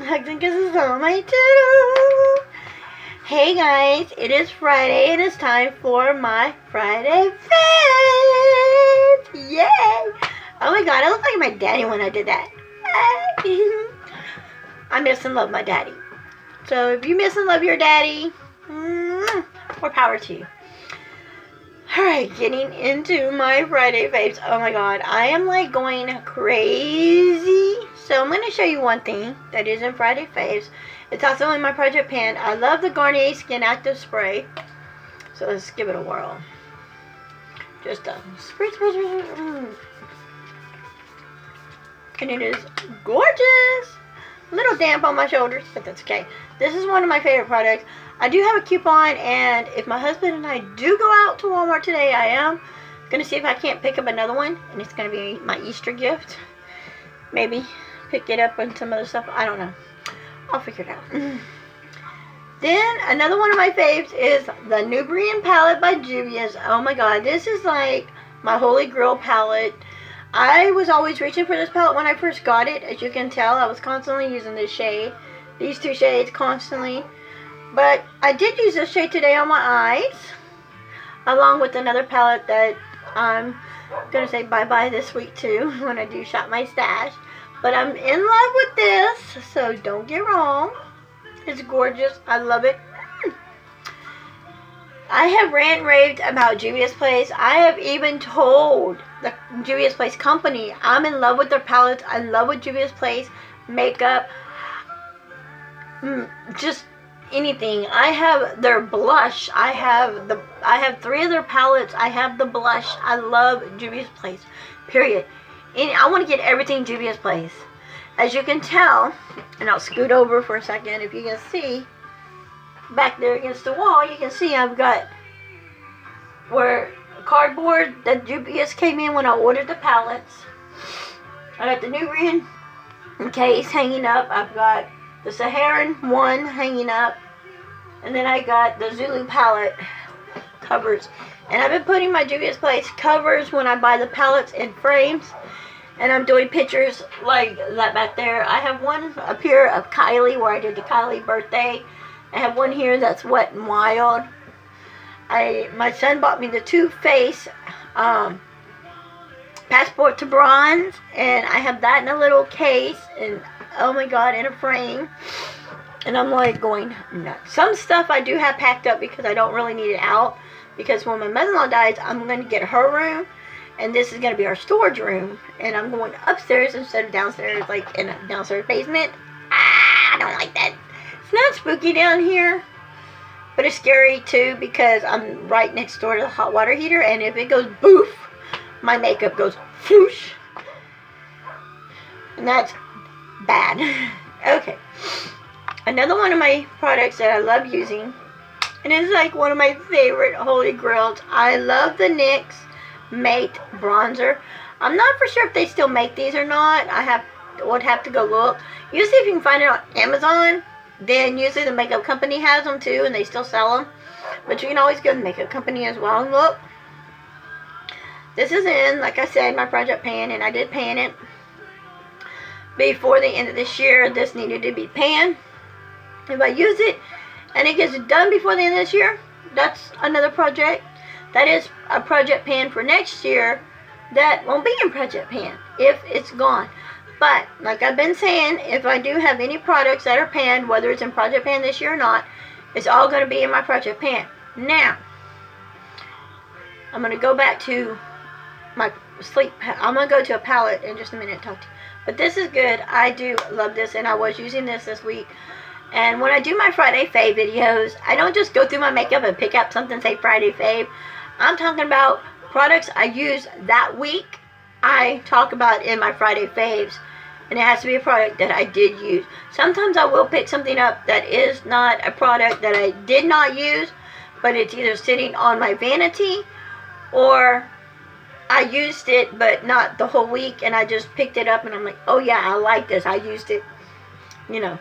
Hugs and kisses on my doodle. Hey guys, it is Friday and it's time for my Friday faves. Yay! Oh my god, I look like my daddy when I did that. I miss and love my daddy. So if you miss and love your daddy, more power to you. Alright, getting into my Friday faves. Oh my god, I am like going crazy. So I'm going to show you one thing that is in Friday faves. It's also in my project pan. I love the Garnier Skin Active Spray. So let's give it a whirl. Just a spray. And it is gorgeous. A little damp on my shoulders, but that's okay. This is one of my favorite products. I do have a coupon, and if my husband and I do go out to Walmart today, I am going to see if I can't pick up another one, and it's going to be my Easter gift. Maybe pick it up on some other stuff. I don't know. I'll figure it out. Then, another one of my faves is the Nubrian palette by Juvia's. Oh my god, this is like my holy grail palette. I was always reaching for this palette when I first got it. As you can tell, I was constantly using this shade. These two shades constantly. But I did use this shade today on my eyes. Along with another palette that I'm going to say bye-bye this week too. When I do shop my stash. But I'm in love with this. So don't get wrong. It's gorgeous. I love it. I have rant raved about Juvia's Place. I have even told the Juvia's Place company I'm in love with their palettes. I love with Juvia's Place makeup. Just anything. I have their blush. I have 3 of their palettes. I have the blush. I love Juvia's Place. Period. And I want to get everything Juvia's Place. As you can tell, and I'll scoot over for a second if you can see. Back there against the wall, you can see I've got where cardboard that Juvia's came in when I ordered the palettes. I got the Nubrian case hanging up. I've got the Saharan one hanging up. And then I got the Zulu palette covers. And I've been putting my Juvia's Place covers when I buy the palettes in frames. And I'm doing pictures like that back there. I have one up here of Kylie where I did the Kylie birthday. I have one here that's Wet and Wild. My son bought me the Too Faced Passport to Bronze. And I have that in a little case. And oh my god, in a frame. And I'm like going nuts. Some stuff I do have packed up because I don't really need it out. Because when my mother-in-law dies, I'm going to get her room. And this is going to be our storage room. And I'm going upstairs instead of downstairs, like in a downstairs basement. I don't like that. It's not spooky down here. But it's scary too because I'm right next door to the hot water heater. And if it goes boof, my makeup goes whoosh. And that's bad. Okay. Another one of my products that I love using. And it's like one of my favorite holy grails. I love the NYX Mate Bronzer. I'm not for sure if they still make these or not. Would have to go look. Usually if you can find it on Amazon, then usually the makeup company has them too and they still sell them. But you can always go to the makeup company as well and look. This is in, like I said, my project pan, and I did pan it before the end of this year. This needed to be panned. If I use it and it gets done before the end of this year, that's another project. That is a project pan for next year that won't be in project pan if it's gone. But, like I've been saying, if I do have any products that are panned, whether it's in project pan this year or not, it's all going to be in my project pan. Now, I'm going to go back to my I'm going to go to a palette in just a minute and talk to you. But this is good. I do love this, and I was using this week. And when I do my Friday Fave videos, I don't just go through my makeup and pick up something, say Friday Fave. I'm talking about products I use that week. I talk about in my Friday Faves. And it has to be a product that I did use. Sometimes I will pick something up that is not a product that I did not use. But it's either sitting on my vanity or I used it but not the whole week. And I just picked it up and I'm like, oh yeah, I like this. I used it. You know.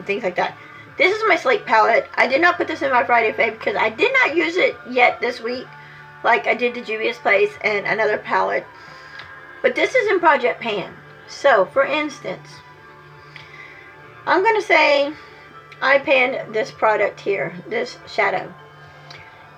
Things like that. This is my Slate palette. I did not put this in my Friday Fave because I did not use it yet this week. Like I did the Juvia's Place and another palette. But this is in Project Pan. So, for instance, I'm going to say I panned this product here, this shadow.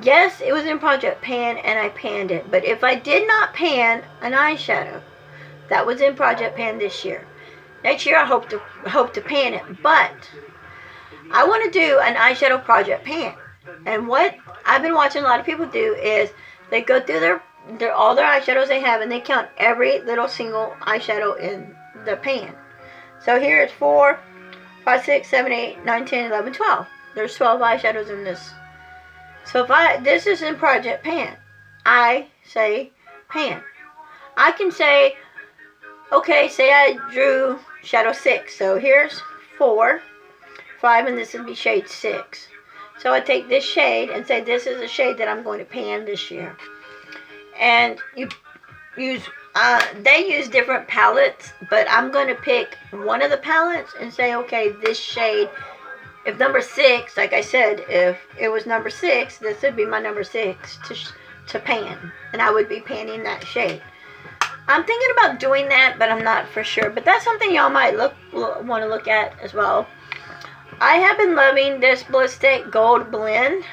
Yes, it was in Project Pan and I panned it. But if I did not pan an eyeshadow that was in Project Pan this year, next year I hope to pan it. But I want to do an eyeshadow Project Pan. And what I've been watching a lot of people do is they go through all their eyeshadows they have and they count every little single eyeshadow in the pan. So here it's 4, 5, 6, 7, 8, 9, 10, 11, 12. There's 12 eyeshadows in this. So if this is in Project Pan, I say pan. I can say, okay, say I drew shadow 6. So here's 4, 5, and this would be shade 6. So I take this shade and say this is a shade that I'm going to pan this year. And you use, they use different palettes, but I'm going to pick one of the palettes and say, okay, this shade, if number 6, like I said, if it was number 6, this would be my number 6 to pan. And I would be panning that shade. I'm thinking about doing that, but I'm not for sure. But that's something y'all might want to look at as well. I have been loving this Ballistic Gold Blend.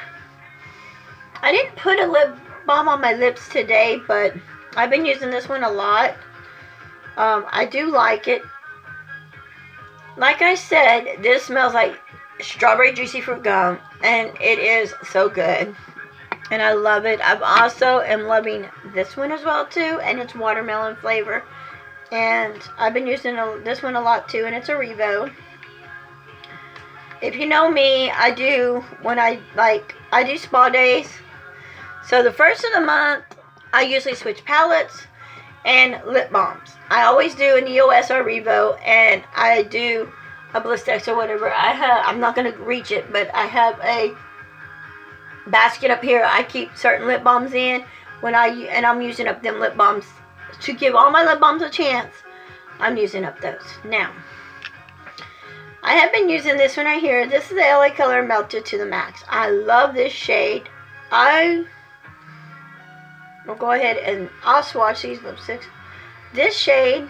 I didn't put a lip balm on my lips today, but I've been using this one a lot. I do like it. Like I said, this smells like strawberry juicy fruit gum, and it is so good. And I love it. I also am loving this one as well too, and it's watermelon flavor. And I've been using this one a lot too, and it's a Revo. If you know me, I do spa days. So the first of the month, I usually switch palettes and lip balms. I always do an EOS or Revo, and I do a Blistex or whatever. I'm not going to reach it, but I have a basket up here. I keep certain lip balms in and I'm using up them lip balms to give all my lip balms a chance. I'm using up those now. I have been using this one right here. This is the LA Color Melted to the Max. I love this shade. I will go ahead and I'll swatch these lipsticks. This shade,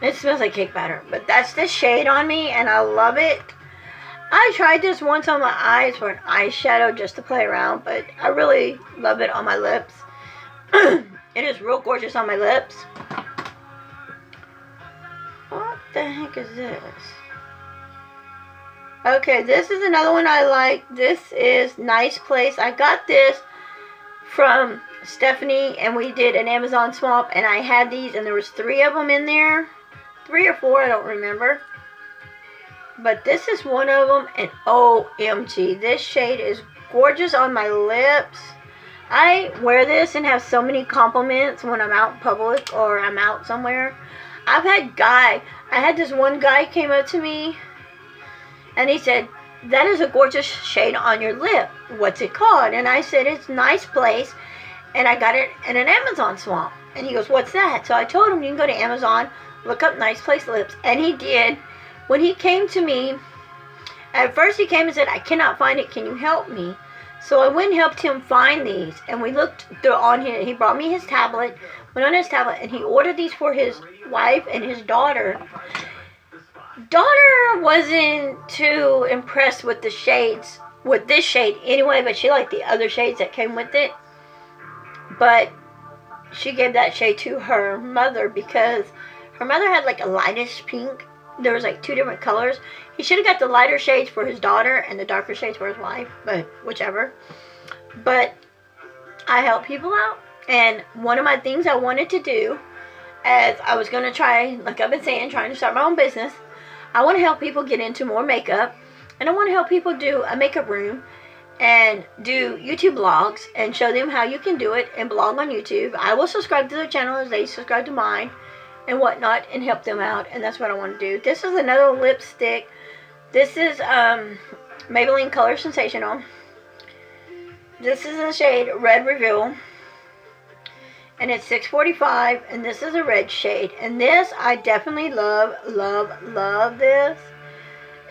it smells like cake batter, but that's this shade on me and I love it. I tried this once on my eyes for an eyeshadow just to play around, but I really love it on my lips. It is real gorgeous on my lips. What the heck is this? Okay, this is another one I like. This is Nice Place. I got this from Stephanie, and we did an Amazon swap, and I had these, and there was 3 of them in there. 3 or 4, I don't remember. But this is one of them, and OMG, this shade is gorgeous on my lips. I wear this and have so many compliments when I'm out in public or I'm out somewhere. I had this one guy came up to me and he said, that is a gorgeous shade on your lip. What's it called? And I said, it's Nice Place, and I got it in an Amazon swamp. And he goes, what's that? So I told him, you can go to Amazon, look up Nice Place lips. And he did. When he came to me, at first he came and said, I cannot find it. Can you help me? So I went and helped him find these. And we looked through on here. He brought me his tablet, went on his tablet, and he ordered these for his wife and his daughter. Daughter wasn't too impressed with the shades, with this shade anyway, but she liked the other shades that came with it. But she gave that shade to her mother because her mother had like a lightish pink. There was like 2 different colors. He should have got the lighter shades for his daughter and the darker shades for his wife, but whichever. But I help people out, and one of my things I wanted to do, as I was going to try, like I've been saying, trying to start my own business, I want to help people get into more makeup, and I want to help people do a makeup room and do YouTube vlogs and show them how you can do it and blog on YouTube. I will subscribe to their channel as they subscribe to mine and whatnot and help them out, and that's what I want to do. This is another lipstick. This is Maybelline Color Sensational. This is in the shade Red Reveal, and it's $6.45, and this is a red shade, and this I definitely love this.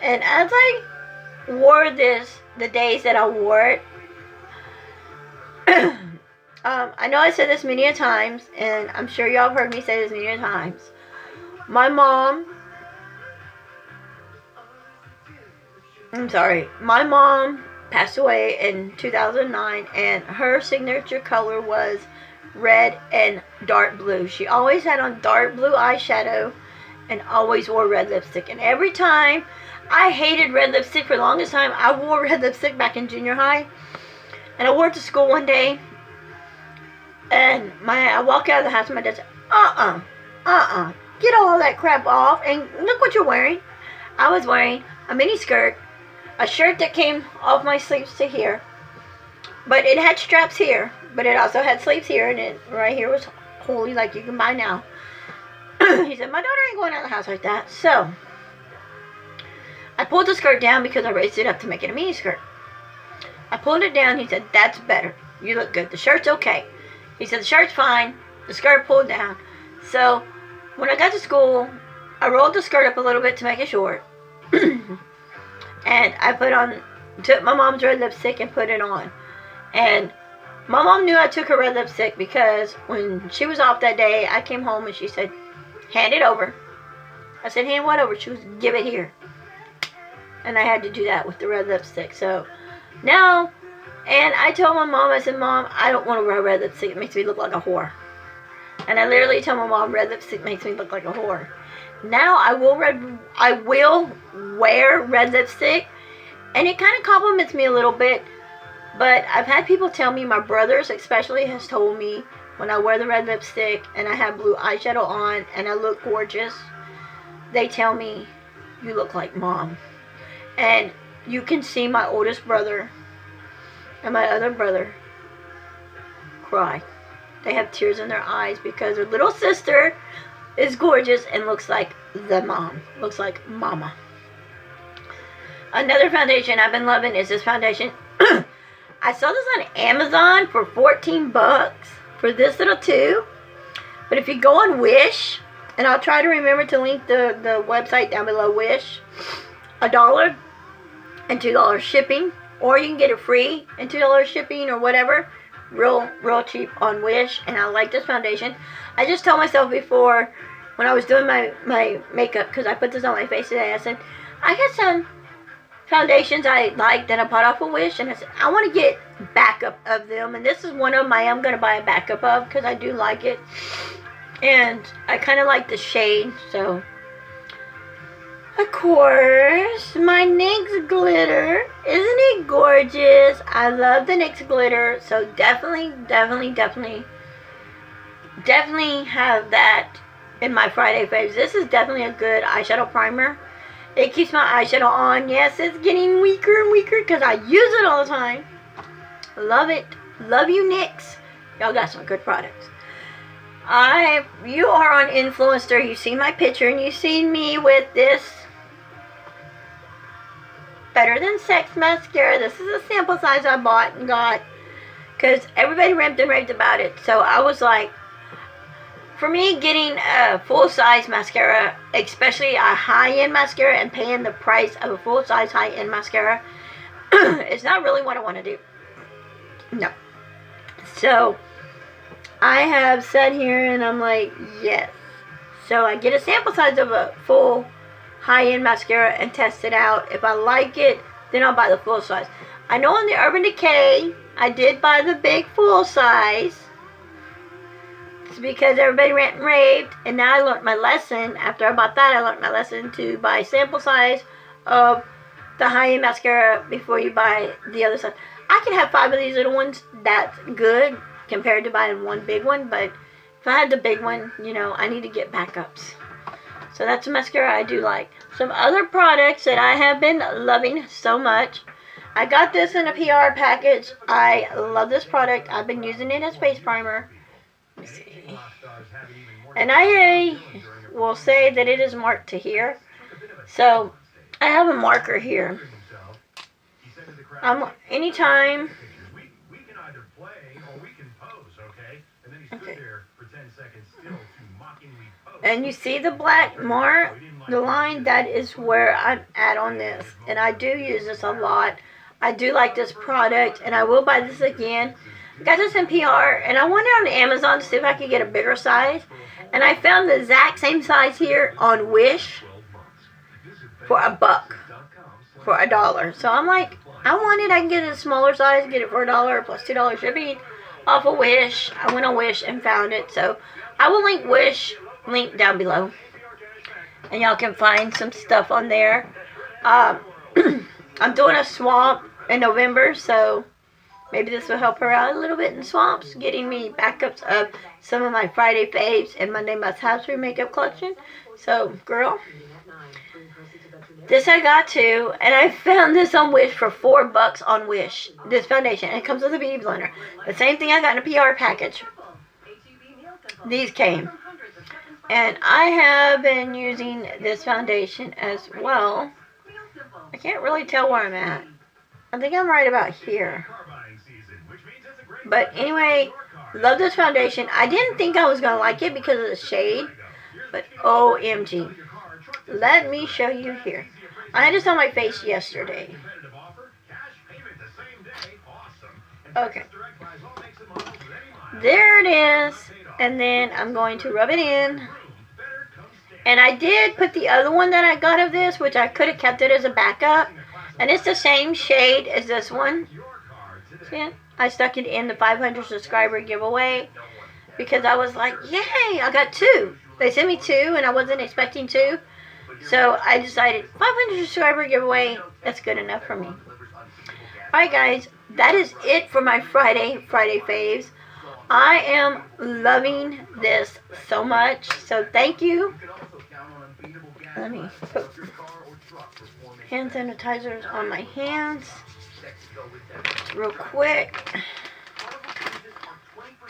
And as I wore this, the days that I wore it, I know I said this many a times, and I'm sure y'all have heard me say this many a times, My mom, my mom passed away in 2009, and her signature color was red and dark blue. She always had on dark blue eyeshadow and always wore red lipstick. And every time, I hated red lipstick for the longest time. I wore red lipstick back in junior high, and I wore it to school one day, and I walk out of the house and my dad said, get all that crap off, and look what you're wearing. I was wearing a mini skirt, a shirt that came off my sleeves to here, but it had straps here, but it also had sleeves here, and it right here was holy, like you can buy now. He said, my daughter ain't going out of the house like that. So I pulled the skirt down because I raised it up to make it a mini skirt. I pulled it down. He said, that's better. You look good. The shirt's okay. He said, the shirt's fine. The skirt pulled down. So when I got to school, I rolled the skirt up a little bit to make it short. And I took my mom's red lipstick and put it on. And my mom knew I took her red lipstick because when she was off that day, I came home and she said, hand it over. I said, hand what over? She was, give it here. And I had to do that with the red lipstick. So now, and I told my mom, I said, Mom, I don't want to wear red lipstick. It makes me look like a whore. And I literally told my mom, red lipstick makes me look like a whore. Now I will wear red lipstick, and it kind of compliments me a little bit. But I've had people tell me, my brothers especially has told me, when I wear the red lipstick and I have blue eyeshadow on and I look gorgeous, they tell me, you look like Mom. And you can see my oldest brother and my other brother cry. They have tears in their eyes because their little sister is gorgeous and looks like the mom. Looks like Mama. Another foundation I've been loving is this foundation. I saw this on Amazon for 14 bucks for this little tube. But if you go on Wish, and I'll try to remember to link the website down below, Wish, $1 and $2 shipping, or you can get it free and $2 shipping or whatever. Real cheap on Wish. And I like this foundation. I just told myself before, when I was doing my makeup, because I put this on my face today, I said, I got some foundations I like that I bought off of Wish, and I said, I want to get backup of them, and this is one of them I am going to buy a backup of, because I do like it, and I kind of like the shade. So of course, my NYX glitter. Isn't it gorgeous? I love the NYX glitter, so definitely have that in my Friday faves. This is definitely a good eyeshadow primer. It keeps my eyeshadow on. Yes, it's getting weaker and weaker because I use it all the time. Love it. Love you, NYX. Y'all got some good products. You are on Influencer. You've seen my picture and you've seen me with this Better Than Sex mascara. This is a sample size I bought and got because everybody ramped and raved about it. So I was like, for me, getting a full-size mascara, especially a high-end mascara, and paying the price of a full-size high-end mascara, is not really what I want to do. No. So, I have sat here and I'm like, yes. So, I get a sample size of a full high-end mascara and test it out. If I like it, then I'll buy the full size. I know in the Urban Decay, I did buy the big full size. Because everybody rant and raved, and now I learned my lesson. After I bought that, I learned my lesson to buy sample size of the high-end mascara before you buy the other size. I can have 5 of these little ones. That's good compared to buying one big one, but if I had the big one, you know, I need to get backups. So that's a mascara I do like. Some other products that I have been loving so much. I got this in a PR package. I love this product. I've been using it as face primer. Let me see. And I will say that it is marked to here. So I have a marker here. Anytime. Okay. And you see the black mark, the line, that is where I'm at on this. And I do use this a lot. I do like this product, and I will buy this again. I got this in PR, and I went on Amazon to see if I could get a bigger size. And I found the exact same size here on Wish for $1. For $1. So I'm like, I want it. I can get a smaller size, get it for $1 plus $2 shipping off of Wish. I went on Wish and found it. So I will link Wish link down below, and y'all can find some stuff on there. I'm doing a swamp in November, so maybe this will help her out a little bit in swamps, getting me backups of some of my Friday faves and Monday must-haves for makeup collection. So, girl, this I got too, and I found this on Wish for $4 on Wish. This foundation, and it comes with a beauty blender. The same thing I got in a PR package. These came, and I have been using this foundation as well. I can't really tell where I'm at. I think I'm right about here. But anyway, love this foundation. I didn't think I was going to like it because of the shade, but OMG. Let me show you here. I had this on my face yesterday. Okay. There it is. And then I'm going to rub it in. And I did put the other one that I got of this, which I could have kept it as a backup. And it's the same shade as this one. See? I stuck it in the 500 subscriber giveaway because I was like, yay, I got 2. They sent me 2 and I wasn't expecting 2. So I decided 500 subscriber giveaway, that's good enough for me. Alright guys, that is it for my Friday faves. I am loving this so much. So thank you. Let me put hand sanitizers on my hands real quick.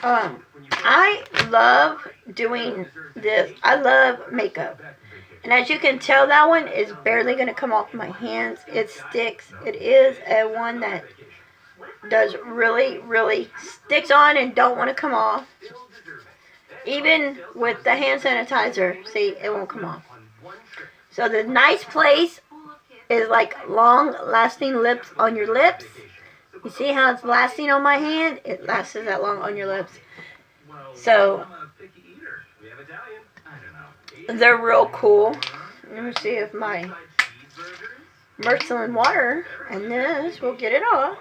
I love doing this. I love makeup. And as you can tell, that one is barely going to come off my hands. It sticks. It is a one that does really sticks on and don't want to come off. Even with the hand sanitizer, see, it won't come off. So the nice place is like long-lasting lips on your lips. You see how it's lasting on my hand? It lasts that long on your lips. So they're real cool. Let me see if my Murcilin water and this will get it off.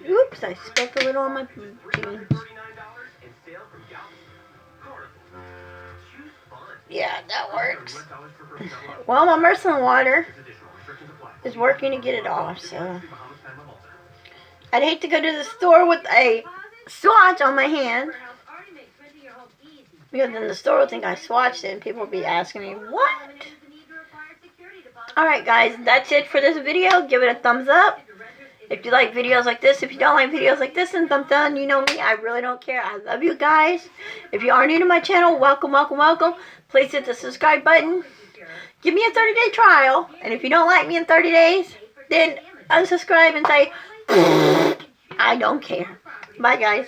Oops, I spilled a little on my jeans. Yeah, that works. Well, my Murcilin water is working to get it off, so I'd hate to go to the store with a swatch on my hand, because then the store will think I swatched it and people will be asking me, what? Alright guys, that's it for this video. Give it a thumbs up if you like videos like this. If you don't like videos like this, then thumbs down. You know me, I really don't care. I love you guys. If you are new to my channel, welcome. Please hit the subscribe button. Give me a 30-day trial. And if you don't like me in 30 days, then unsubscribe and say, I don't care. Bye guys.